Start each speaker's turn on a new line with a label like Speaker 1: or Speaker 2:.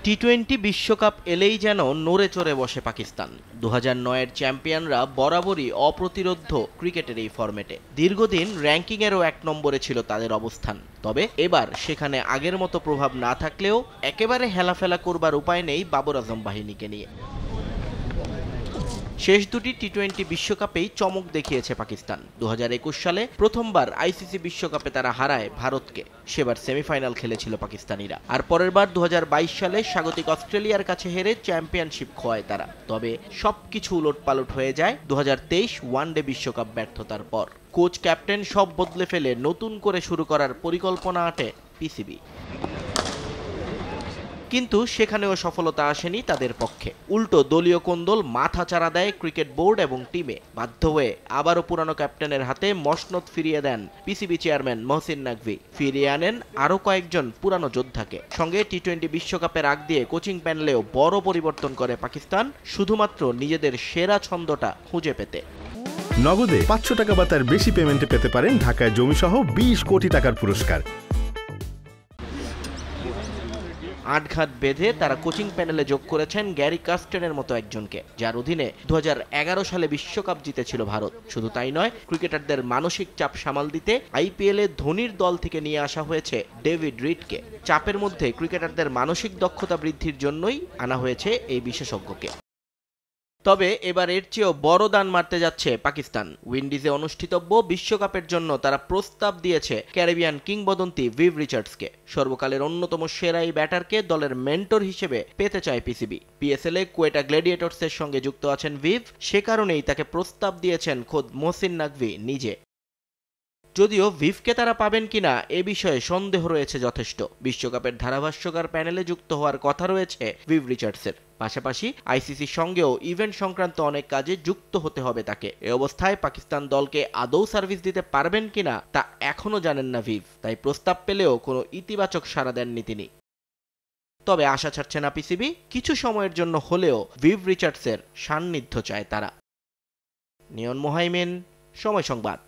Speaker 1: টি-20 বিশ্বকাপ এলেই যেন নড়ে চড়ে বসে পাকিস্তান। 2009-এর চ্যাম্পিয়নরা বরাবরই অপ্রতিরোধ্য ক্রিকেটের এই ফরম্যাটে। দীর্ঘদিন র্যাঙ্কিংয়েরও 1 নম্বরে ছিল তাদের অবস্থান। তবে এবার সেখানে আগের মতো প্রভাব না থাকলেও একেবারে হেলাফেলা করবার উপায় নেই বাবর আজম বাহিনীকে নিয়ে। শেষ দুটি টি-20 বিশ্বকাপেই চমক দেখিয়েছে পাকিস্তান। 2021 সালে প্রথমবার আইসিসি বিশ্বকাপে তারা হারায় ভারতকে। সেবার সেমিফাইনাল খেলেছিল পাকিস্তানিরা। আর পরের বার 2022 সালে স্বাগতিক অস্ট্রেলিয়ার কাছে হেরে চ্যাম্পিয়নশিপ খোয়ায় তারা। তবে সবকিছু উলটপালট হয়ে যায় 2023 ওয়ানডে বিশ্বকাপ ব্যর্থতার পর। কোচ ক্যাপ্টেন সব বদলে ফেলে নতুন করে শুরু করার পরিকল্পনা আঁটে পিসিবি। কিন্তু সেখানেও সফলতা আসেনি তাদের পক্ষে। উল্টো দলীয় কোন্দল মাথাচাড়া দেয় ক্রিকেট বোর্ড এবং টিমে। বাধ্য হয়ে আবারও পুরানো ক্যাপ্টেনের হাতে মসনদ ফিরিয়ে দেন পিসিবি চেয়ারম্যান মহসিন নাকভি। ফিরিয়ে আনেন আরও কয়েকজন পুরানো যোদ্ধাকে। সঙ্গে টি-20 বিশ্বকাপের আগ দিয়ে কোচিং প্যানেলেও বড় পরিবর্তন করে পাকিস্তান, শুধুমাত্র নিজেদের সেরা ছন্দটা খুঁজে পেতে।
Speaker 2: নগদে 500 টাকা বা তার বেশি পেমেন্টে পেতে পারেন ঢাকায় জমিসহ 20 কোটি টাকার পুরস্কার।
Speaker 1: আটঘাট বেঁধে তারা কোচিং প্যানেলে যোগ করেছেন গ্যারি কাস্টেনের মতো একজনকে, যার অধীনে 2011 সালে বিশ্বকাপ জিতেছিল ভারত। শুধু তাই নয়, ক্রিকেটারদের মানসিক চাপ সামাল দিতে আইপিএলে ধোনির দল থেকে নিয়ে আসা হয়েছে ডেভিড রিডকে। চাপের মধ্যে ক্রিকেটারদের মানসিক দক্ষতা বৃদ্ধির জন্যই আনা হয়েছে এই বিশেষজ্ঞকে। তবে এবার এর চেয়েও বড় দান মারতে যাচ্ছে পাকিস্তান। উইন্ডিজে অনুষ্ঠিতব্য বিশ্বকাপের জন্য তারা প্রস্তাব দিয়েছে ক্যারিবিয়ান কিংবদন্তি ভিভ রিচার্ডসকে। সর্বকালের অন্যতম সেরা এই ব্যাটারকে দলের মেন্টর হিসেবে পেতে চায় পিসিবি। পিএসএল এ কোয়েটা গ্ল্যাডিয়েটর্সের সঙ্গে যুক্ত আছেন ভিভ, সে কারণেই তাকে প্রস্তাব দিয়েছেন খোদ মহসিন নাকভি নিজে। যদিও ভিভকে তারা পাবেন কিনা এ বিষয়ে সন্দেহ রয়েছে যথেষ্ট। বিশ্বকাপের ধারাভাষ্যকার প্যানেলে যুক্ত হওয়ার কথা রয়েছে ভিভ রিচার্ডসের। পাশাপাশি আইসিসির সঙ্গেও ইভেন্ট সংক্রান্ত অনেক কাজে যুক্ত হতে হবে তাকে। এ অবস্থায় পাকিস্তান দলকে আদৌ সার্ভিস দিতে পারবেন কিনা তা এখনো জানেন না ভিভ, তাই প্রস্তাব পেলেও কোনো ইতিবাচক সাড়া দেননি তিনি। তবে আশা ছাড়ছে না পিসিবি, কিছু সময়ের জন্য হলেও ভিভ রিচার্ডসের সান্নিধ্য চায় তারা। নিয়ন মোহাইমিন, সময় সংবাদ।